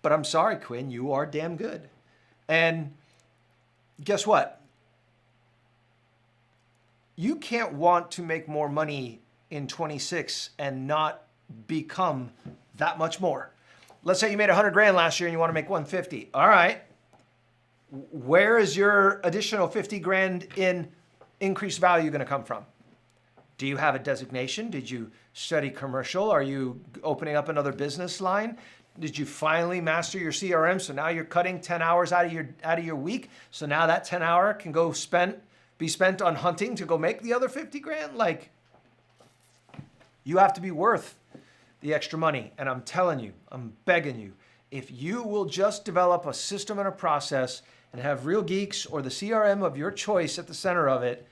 but I'm sorry, Quinn, you are damn good. And guess what? You can't want to make more money in 26 and not become that much more. Let's say you made 100 grand last year and you want to make 150. All right. Where is your additional 50 grand in increased value going to come from? Do you have a designation? Did you study commercial? Are you opening up another business line? Did you finally master your CRM? So now you're cutting 10 hours out of your week. So now that 10 hour can go be spent on hunting to go make the other 50 grand. Like, you have to be worth the extra money. And I'm telling you, I'm begging you, if you will just develop a system and a process and have Real Geeks or the CRM of your choice at the center of it,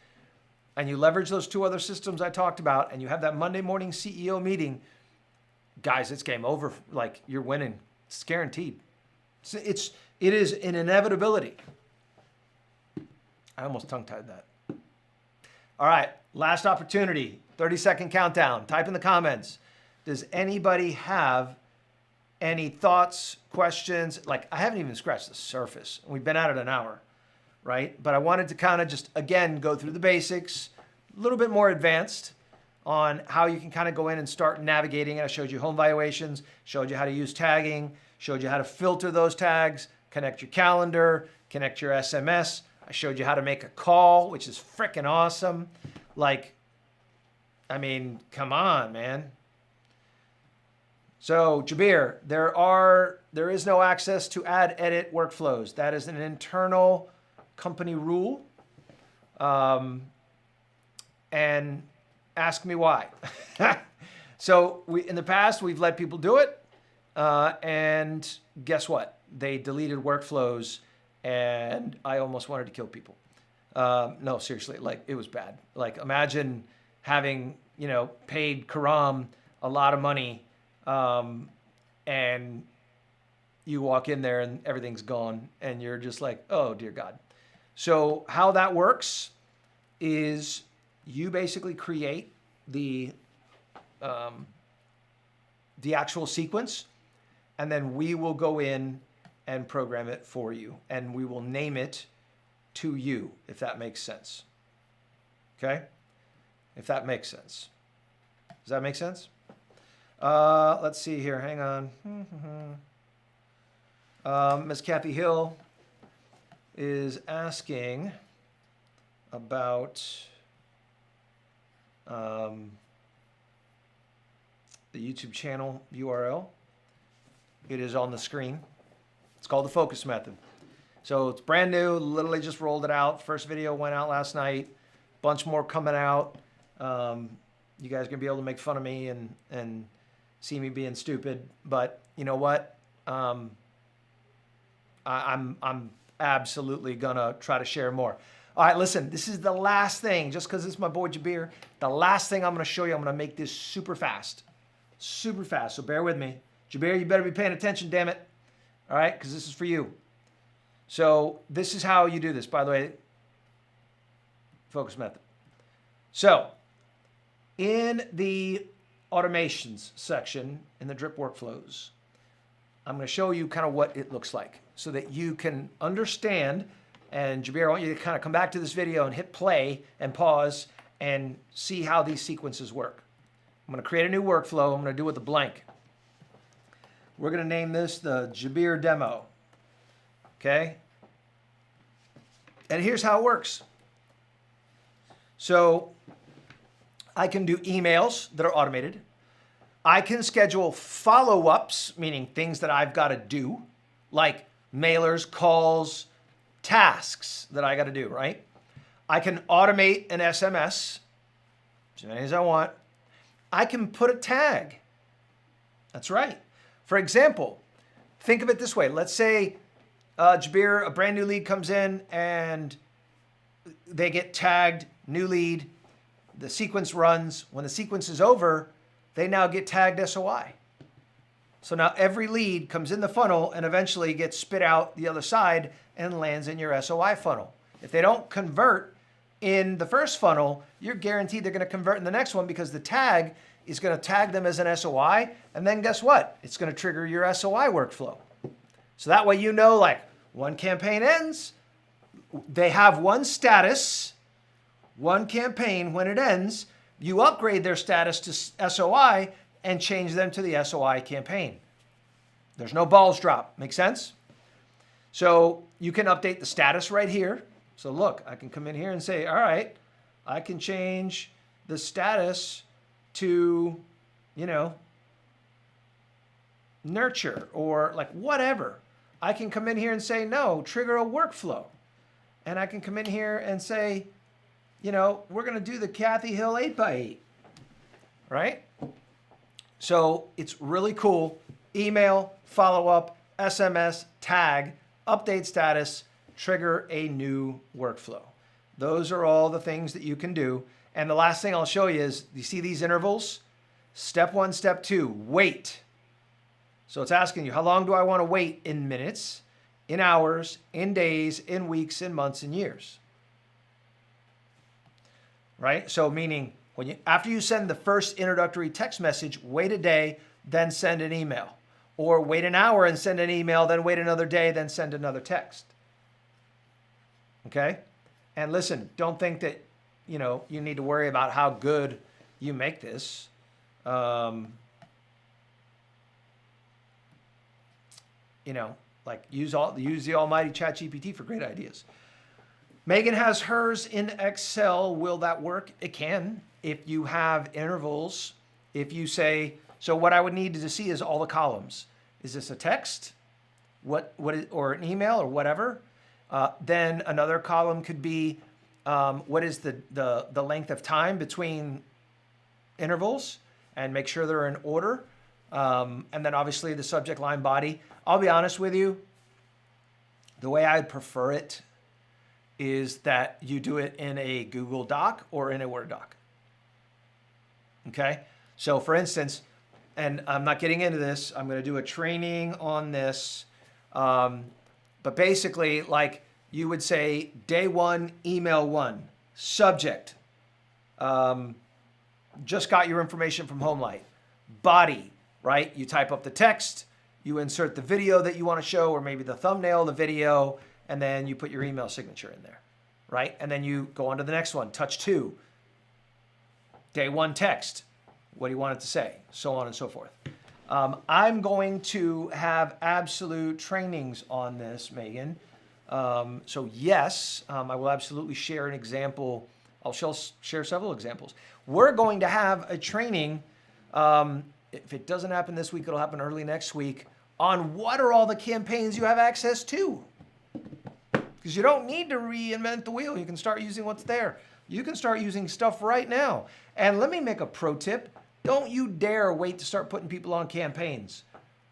and you leverage those 2 other systems I talked about, and you have that Monday morning CEO meeting, guys, it's game over. Like, you're winning. It's guaranteed. It is an inevitability. I almost tongue-tied that. All right, last opportunity. 30-second countdown. Type in the comments. Does anybody have any thoughts, questions? Like, I haven't even scratched the surface. We've been at it an hour, right? But I wanted to kind of just, again, go through the basics, a little bit more advanced on how you can kind of go in and start navigating. I showed you home valuations, showed you how to use tagging, showed you how to filter those tags, connect your calendar, connect your SMS. I showed you how to make a call, which is freaking awesome. Like, I mean, come on, man. So, Jabir, there is no access to add, edit workflows. That is an internal company rule. And ask me why. So, in the past, we've let people do it. And guess what? They deleted workflows, and I almost wanted to kill people. No, seriously, like it was bad. Like imagine having, paid Karam a lot of money, and you walk in there and everything's gone, and you're just like, oh dear God. So how that works is you basically create the actual sequence, and then we will go in and program it for you, and we will name it to you, if that makes sense. Okay? If that makes sense. Does that make sense? Let's see here. Hang on. Ms. Kathy Hill is asking about the YouTube channel URL. It is on the screen. It's called the Focus Method. So it's brand new, literally just rolled it out. First video went out last night. Bunch more coming out. You guys are gonna be able to make fun of me and see me being stupid. But you know what? I'm absolutely gonna try to share more. All right, listen, this is the last thing, just because it's my boy Jabir, the last thing I'm gonna show you, I'm gonna make this super fast. Super fast, so bear with me. Jabir, you better be paying attention, damn it. All right, because this is for you. So this is how you do this, by the way. Focus method. So in the automations section in the drip workflows, I'm going to show you kind of what it looks like so that you can understand. And Jabir, I want you to kind of come back to this video and hit play and pause and see how these sequences work. I'm going to create a new workflow. I'm going to do it with a blank. We're going to name this the Jabir demo. Okay? And here's how it works. So I can do emails that are automated. I can schedule follow-ups, meaning things that I've got to do, like mailers, calls, tasks that I got to do, right? I can automate an SMS, as many as I want. I can put a tag. That's right. For example, think of it this way. Let's say Jabir, a brand new lead comes in and they get tagged, new lead. The sequence runs. When the sequence is over, they now get tagged SOI. So now every lead comes in the funnel and eventually gets spit out the other side and lands in your SOI funnel. If they don't convert in the first funnel, you're guaranteed they're going to convert in the next one because the tag is going to tag them as an SOI. And then guess what? It's going to trigger your SOI workflow. So that way you know, like, one campaign ends, they have one status, one campaign. When it ends, you upgrade their status to SOI and change them to the SOI campaign. There's no balls drop. Make sense? So you can update the status right here. So look, I can come in here and say, all right, I can change the status to, nurture or like whatever. I can come in here and say, no, trigger a workflow. And I can come in here and say, we're going to do the Kathy Hill 8x8, right? So it's really cool. Email, follow-up, SMS, tag, update status, trigger a new workflow. Those are all the things that you can do. And the last thing I'll show you is, you see these intervals? Step 1, step 2, wait. So it's asking you, how long do I want to wait in minutes, in hours, in days, in weeks, in months, in years? Right? So meaning, after you send the first introductory text message, wait a day, then send an email. Or wait an hour and send an email, then wait another day, then send another text. Okay? And listen, don't think that, you need to worry about how good you make this. Like use the almighty ChatGPT for great ideas. Megan has hers in Excel. Will that work? It can. If you have intervals, if you say, so what I would need to see is all the columns. Is this a text? Or an email or whatever? Then another column could be, what is the length of time between intervals, and make sure they're in order. And then obviously the subject line body. I'll be honest with you, the way I'd prefer it is that you do it in a Google Doc or in a Word doc. Okay? So for instance, and I'm not getting into this, I'm going to do a training on this. But basically, like you would say, day 1, email 1, subject, just got your information from HomeLight. Body, right? You type up the text, you insert the video that you want to show, or maybe the thumbnail of the video, and then you put your email signature in there, right? And then you go on to the next one, touch 2, day 1 text, what do you want it to say, so on and so forth. I'm going to have absolute trainings on this, Megan. So yes, I will absolutely share an example. I'll share several examples. We're going to have a training, if it doesn't happen this week, it'll happen early next week, on what are all the campaigns you have access to. Because you don't need to reinvent the wheel. You can start using what's there. You can start using stuff right now. And let me make a pro tip. Don't you dare wait to start putting people on campaigns.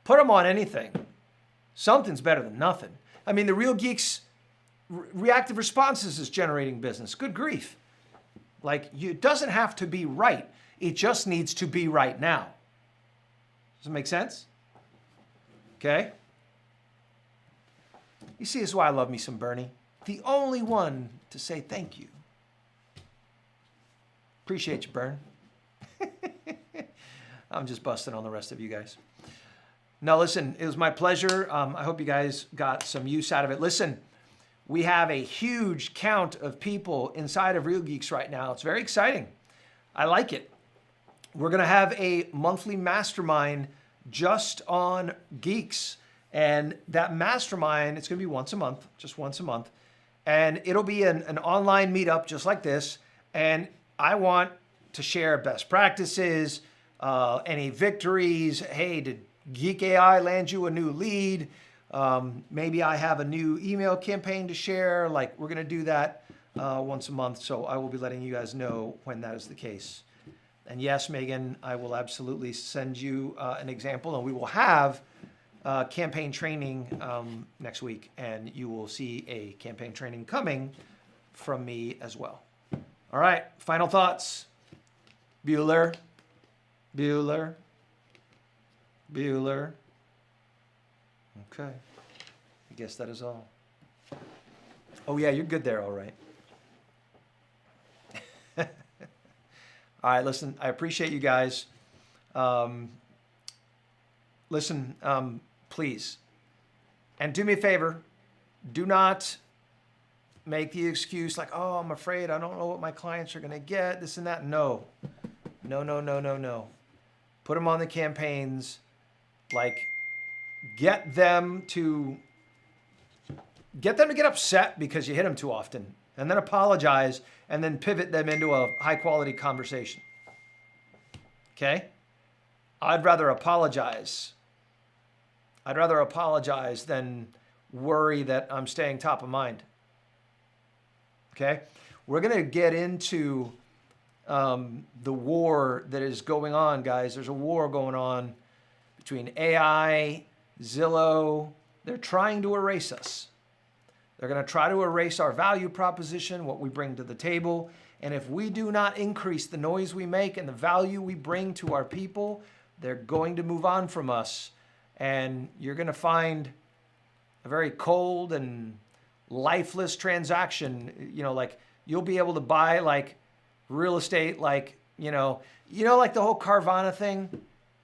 Put them on anything. Something's better than nothing. I mean, the Real Geeks reactive responses is generating business. Good grief. Like, it doesn't have to be right. It just needs to be right now. Does it make sense? Okay? You see, this is why I love me some Bernie. The only one to say thank you. Appreciate you, Bern. I'm just busting on the rest of you guys. Now, listen, it was my pleasure. I hope you guys got some use out of it. Listen, we have a huge count of people inside of Real Geeks right now. It's very exciting. I like it. We're going to have a monthly mastermind just on geeks. And that mastermind, it's going to be once a month, just once a month. And it'll be an online meetup just like this. And I want to share best practices, any victories. Hey, did Geek AI land you a new lead? Maybe I have a new email campaign to share. Like, we're going to do that once a month. So I will be letting you guys know when that is the case. And yes, Megan, I will absolutely send you an example, and we will have campaign training next week, and you will see a campaign training coming from me as well. All right, final thoughts. Bueller. Okay. I guess that is all. Oh yeah, you're good there, all right. All right, listen, I appreciate you guys. Listen, please, and do me a favor, do not make the excuse like, oh, I'm afraid, I don't know what my clients are going to get, this and that. No. Put them on the campaigns, like get them to get upset because you hit them too often, and then apologize, and then pivot them into a high quality conversation. Okay? I'd rather apologize than worry that I'm staying top of mind. Okay? We're going to get into the war that is going on, guys. There's a war going on between AI, Zillow. They're trying to erase us. They're going to try to erase our value proposition, what we bring to the table. And if we do not increase the noise we make and the value we bring to our people, they're going to move on from us. And you're going to find a very cold and lifeless transaction. You know, like you'll be able to buy like real estate, like, like the whole Carvana thing.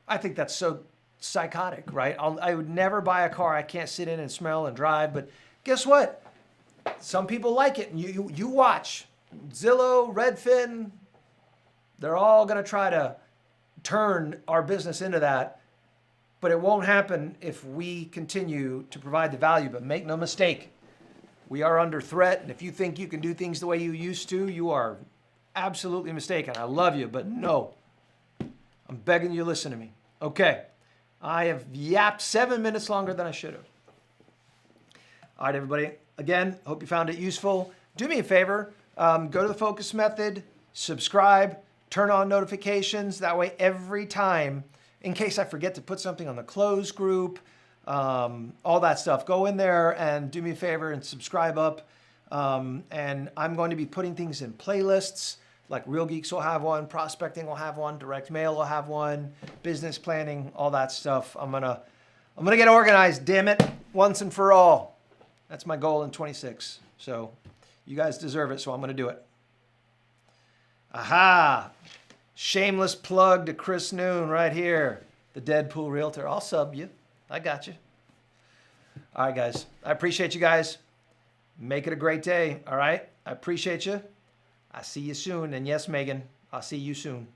I think that's so psychotic, right? I would never buy a car I can't sit in and smell and drive, but guess what? Some people like it, and you watch. Zillow, Redfin, they're all going to try to turn our business into that. but it won't happen if we continue to provide the value. But make no mistake, we are under threat. And if you think you can do things the way you used to, you are absolutely mistaken. I love you, but no. I'm begging you, listen to me. Okay. I have yapped 7 minutes longer than I should have. All right, everybody. Again, hope you found it useful. Do me a favor. Go to the focus method, subscribe, turn on notifications. That way, every time, in case I forget to put something on the closed group, all that stuff, go in there and do me a favor and subscribe up. And I'm going to be putting things in playlists, like Real Geeks will have one, prospecting will have one, direct mail will have one, business planning, all that stuff. I'm gonna get organized, damn it, once and for all. That's my goal in 26. So you guys deserve it, so I'm gonna do it. Aha! Shameless plug to Chris Noon right here, the Deadpool Realtor. I'll sub you. I got you. All right, guys. I appreciate you guys. Make it a great day, all right? I appreciate you. I see you soon. And yes, Megan, I'll see you soon.